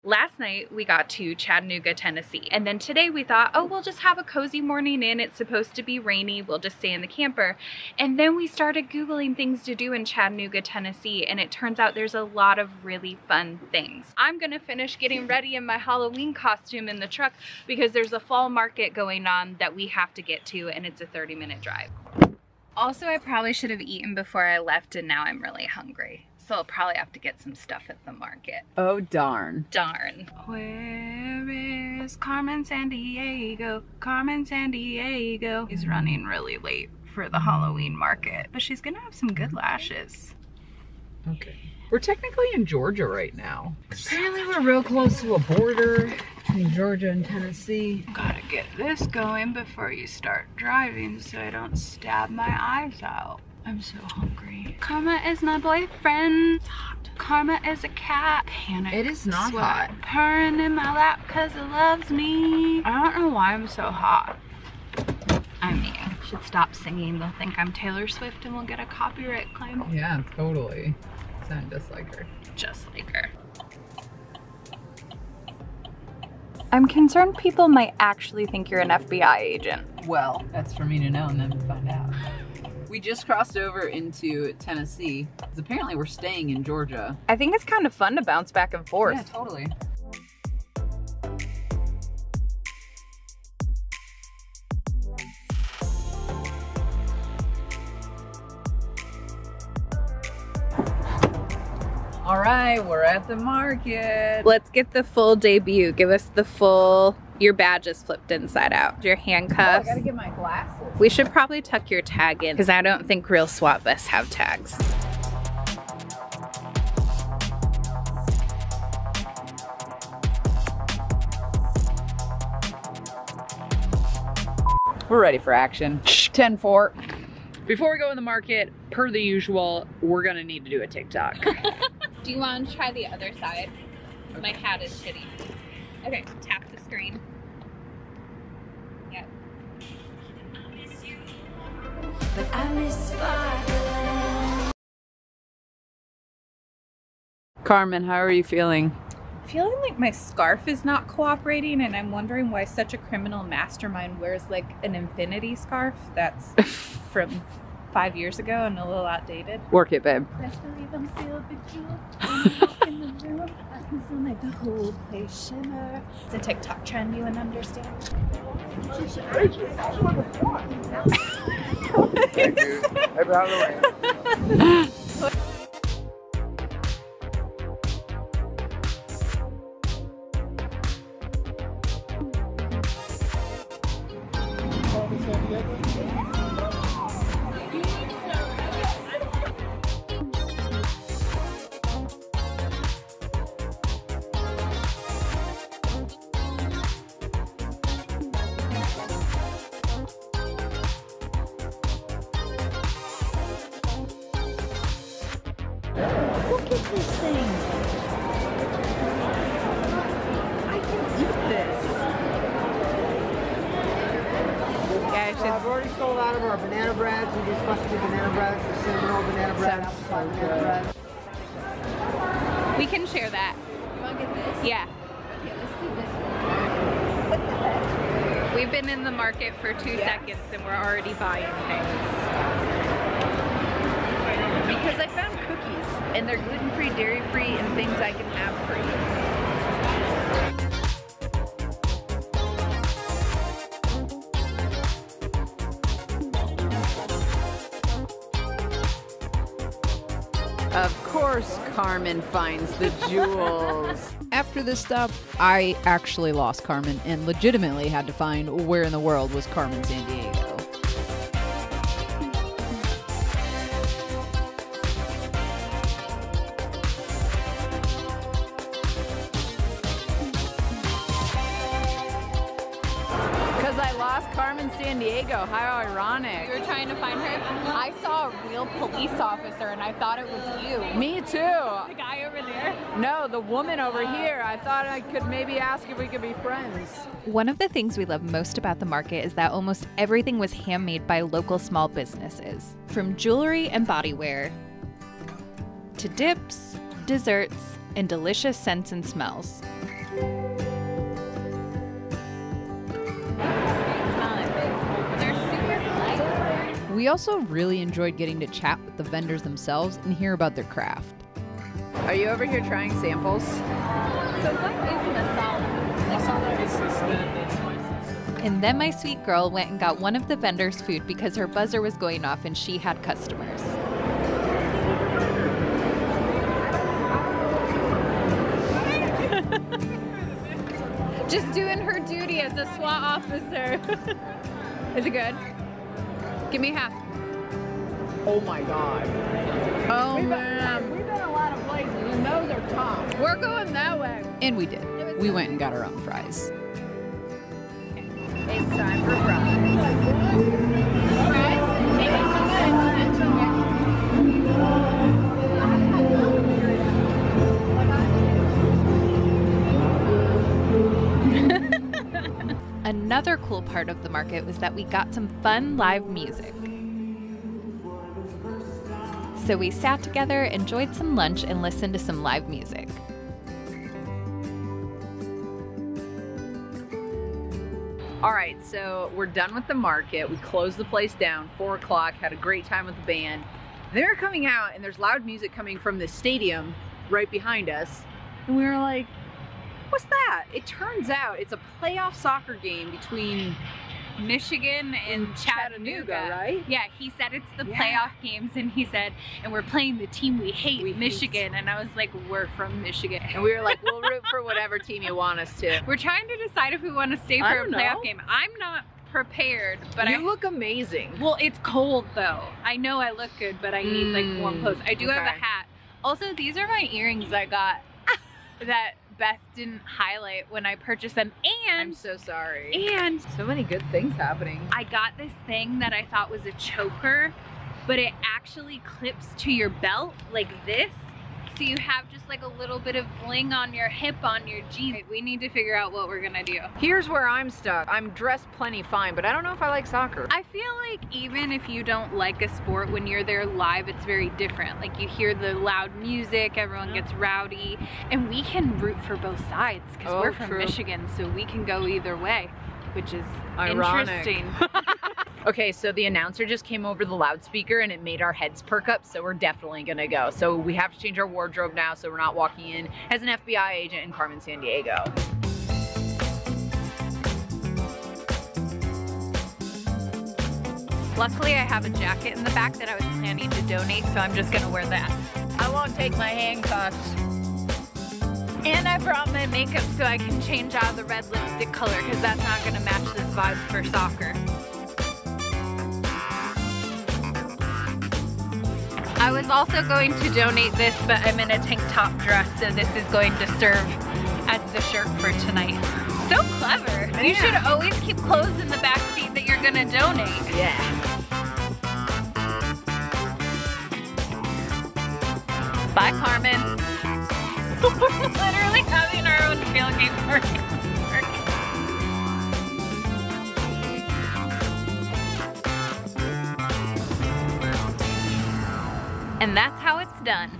Last night we got to Chattanooga, Tennessee, and then today we thought, oh, we'll just have a cozy morning in. It's supposed to be rainy. We'll just stay in the camper. And then we started Googling things to do in Chattanooga, Tennessee, and it turns out there's a lot of really fun things. I'm gonna finish getting ready in my Halloween costume in the truck because there's a fall market going on that we have to get to, and it's a 30-minute drive. Also, I probably should have eaten before I left, and now I'm really hungry. So I'll probably have to get some stuff at the market. Oh, darn. Darn. Where is Carmen Sandiego? Carmen Sandiego is running really late for the Halloween market, but she's gonna have some good lashes. Okay. We're technically in Georgia right now. Apparently we're real close to a border in Georgia and Tennessee. Gotta get this going before you start driving so I don't stab my eyes out. I'm so hungry. Karma is my boyfriend. It's hot. Karma is a cat. Panic. It is not sweat. hot. Purring in my lap cause it loves me. I don't know why I'm so hot. I mean, I should stop singing. They'll think I'm Taylor Swift and we'll get a copyright claim. Yeah, totally. Sound just like her. Just like her. I'm concerned people might actually think you're an FBI agent. Well, that's for me to know and then to find out. We just crossed over into Tennessee. Apparently we're staying in Georgia. I think it's kind of fun to bounce back and forth. Yeah, totally. All right, we're at the market. Let's get the full debut. Give us the full, your badge is flipped inside out. Your handcuffs. Oh, I gotta get my glasses. We should probably tuck your tag in because I don't think real SWAT vests have tags. We're ready for action. 10-4. Before we go in the market, per the usual, we're gonna need to do a TikTok. Do you want to try the other side? My hat is shitty. Okay, tap the screen. Yep. But I miss sparkling. Carmen, how are you feeling? Feeling like my scarf is not cooperating, and I'm wondering why such a criminal mastermind wears like an infinity scarf that's from 5 years ago and a little outdated. Work it, babe. Especially if I'm still a big jewel. When I walk in the room, I can feel like the whole place shimmer. It's a TikTok trend, you wouldn't understand. Thank you. Happy Halloween. Look at this thing. I can eat this. Yeah, I've already sold out of our banana breads. We just busted the banana breads, the cinnamon roll banana bread, Sounds apple pie so banana good. bread. we can share that. You want to get this? Yeah. Okay, let's do this one. We've been in the market for 2 seconds and we're already buying things. Because I found cookies, and they're gluten-free, dairy-free, and things I can have free. Of course, Carmen finds the jewels. After this stuff, I actually lost Carmen and legitimately had to find where in the world was Carmen Sandiego. Because I lost Carmen Sandiego. How ironic. You were trying to find her? I saw a real police officer and I thought it was you. Me too. The guy over there? No, the woman over here. I thought I could maybe ask if we could be friends. One of the things we love most about the market is that almost everything was handmade by local small businesses. From jewelry and body wear to dips, desserts, and delicious scents and smells. We also really enjoyed getting to chat with the vendors themselves and hear about their craft. Are you over here trying samples? So what is masala? Masala is the spices. And then my sweet girl went and got one of the vendors' food because her buzzer was going off and she had customers. Just doing her duty as a SWAT officer. Is it good? Give me half. Oh my god. Oh man. We've been a lot of places, and those are tough. We're going that way. And we did. We went and got our own fries. It's time for fries. Another cool part of the market was that we got some fun live music. So we sat together, enjoyed some lunch, and listened to some live music. All right, so we're done with the market. We closed the place down, 4 o'clock, had a great time with the band. They're coming out and there's loud music coming from the stadium right behind us. And we were like, what's that? It turns out it's a playoff soccer game between Michigan and Chattanooga, right? Yeah, he said it's the Yeah. playoff games, and he said, and we're playing the team we hate, We hate. Michigan. And I was like, we're from Michigan. And we were like, we'll root for whatever team you want us to. We're trying to decide if we want to stay I for a don't playoff know. game. I'm not prepared, but You look amazing. well, it's cold though. I know I look good, but I need like warm clothes. I do have okay. a hat. Also, these are my earrings I got that Beth didn't highlight when I purchased them. I'm And so sorry. and So many good things happening. I got this thing that I thought was a choker, but it actually clips to your belt like this. So you have just like a little bit of bling on your hip on your jeans. We need to figure out what we're gonna do. Here's where I'm stuck. I'm dressed plenty fine, but I don't know if I like soccer. I feel like even if you don't like a sport, when you're there live, it's very different. Like you hear the loud music, everyone gets rowdy, and we can root for both sides because Oh, we're from true. Michigan, so we can go either way, which is Ironic. interesting. Okay, so the announcer just came over the loudspeaker and it made our heads perk up, so we're definitely gonna go. So we have to change our wardrobe now, so we're not walking in as an FBI agent in Carmen, San Diego. Luckily, I have a jacket in the back that I was planning to donate, so I'm just gonna wear that. I won't take my handcuffs. And I brought my makeup so I can change out the red lipstick color because that's not gonna match this vibe for soccer. I was also going to donate this, but I'm in a tank top dress, so this is going to serve as the shirt for tonight. So clever. You should always keep clothes in the back seat that you're gonna donate. Yeah. Bye, Carmen. We're literally having our own tailgate party. And that's how it's done.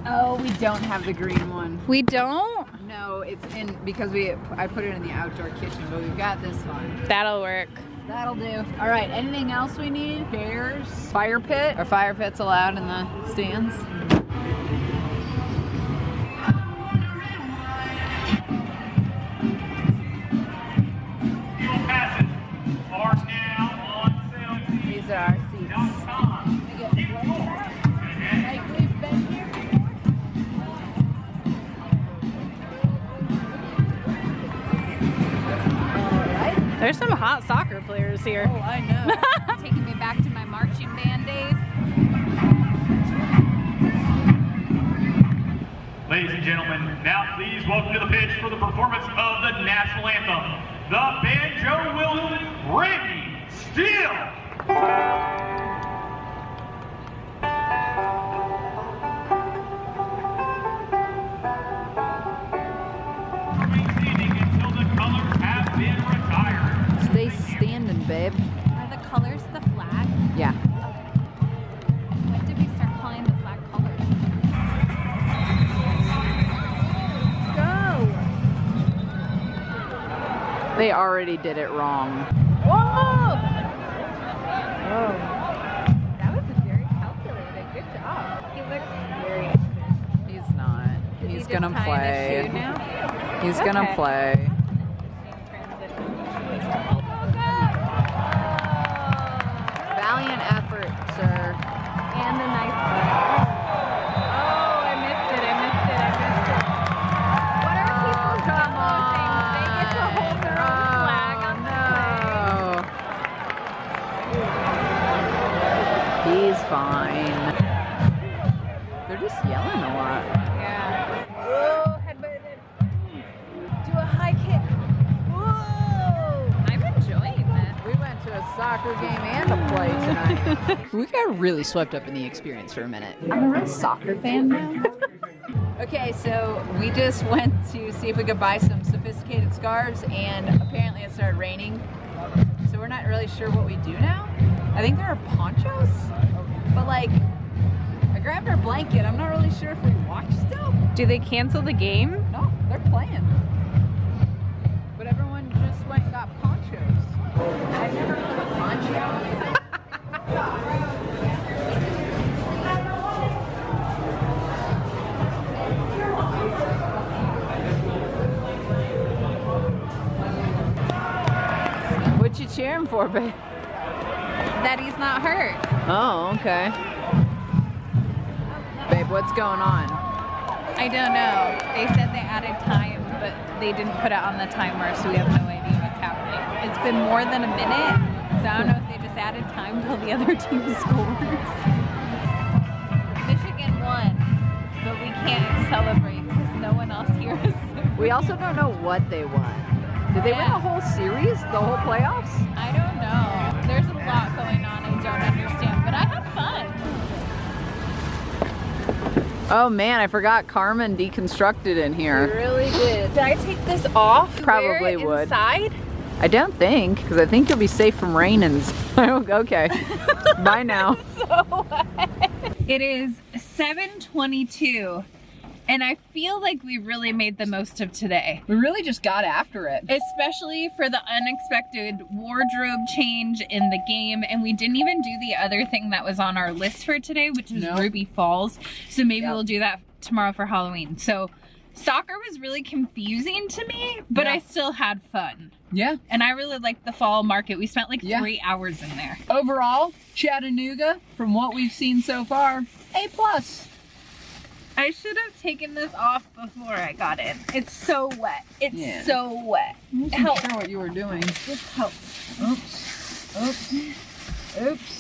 Oh, we don't have the green one. We don't? No, it's in, because I put it in the outdoor kitchen, but we've got this one. That'll work. That'll do. All right, anything else we need? Chairs? Fire pit? Are fire pits allowed in the stands? These are our seats. There's some hot soccer players here. Oh, I know. Taking me back to my marching band days. Ladies and gentlemen, now please welcome to the pitch for the performance of the national anthem, the banjo will Randy Steele. Maintaining until the colors have been retired. Stay standing, babe. Are the colors the flag? Yeah. When did we start calling the flag colors? They already did it wrong. Whoa! That was very calculated. Good job. He looks very. He's not. He's gonna just tying his play. shoe now? He's gonna Okay. play. Valiant effort, sir. And a nice one. Oh, I missed it. What are people come promoting? They get to hold their own flag on the play. No. He's fine. They're just yelling a lot. Yeah. Whoa, headbutted. Do a high kick. Whoa. I'm enjoying this. We went to a soccer game and a play tonight. We got really swept up in the experience for a minute. I'm a real soccer fan now. Okay, so we just went to see if we could buy some sophisticated scarves, and apparently it started raining. So we're not really sure what we do now. I think there are ponchos, but like, I grabbed our blanket. I'm not really sure if we watch still. Do they cancel the game? No, they're playing. But everyone just went and got ponchos. I've never heard of poncho. What you cheering for, babe? That he's not hurt. Oh, okay. Babe, what's going on? I don't know. They said they added time, but they didn't put it on the timer, so we have no idea what's happening. It's been more than a minute, so I don't know if they just added time till the other team scores. Michigan won, but we can't celebrate because no one else here is. We also don't know what they won. Did they win a whole series? The whole playoffs? I don't know. There's a lot going on I don't understand, but I had fun. Oh man, I forgot Carmen deconstructed in here. You really did. Did I take this off? Probably Wear it would. inside? I don't think, because I think you'll be safe from rain and... Okay. Bye now. So it is 7:22. And I feel like we really made the most of today. We really just got after it. Especially for the unexpected wardrobe change in the game. And we didn't even do the other thing that was on our list for today, which was Ruby Falls. So maybe we'll do that tomorrow for Halloween. So soccer was really confusing to me, but I still had fun. Yeah. And I really liked the fall market. We spent like 3 hours in there. Overall, Chattanooga, from what we've seen so far, A+. I should have taken this off before I got in. It's so wet. It's so wet. I wasn't sure what you were doing. Just help. Oops. Oops. Oops.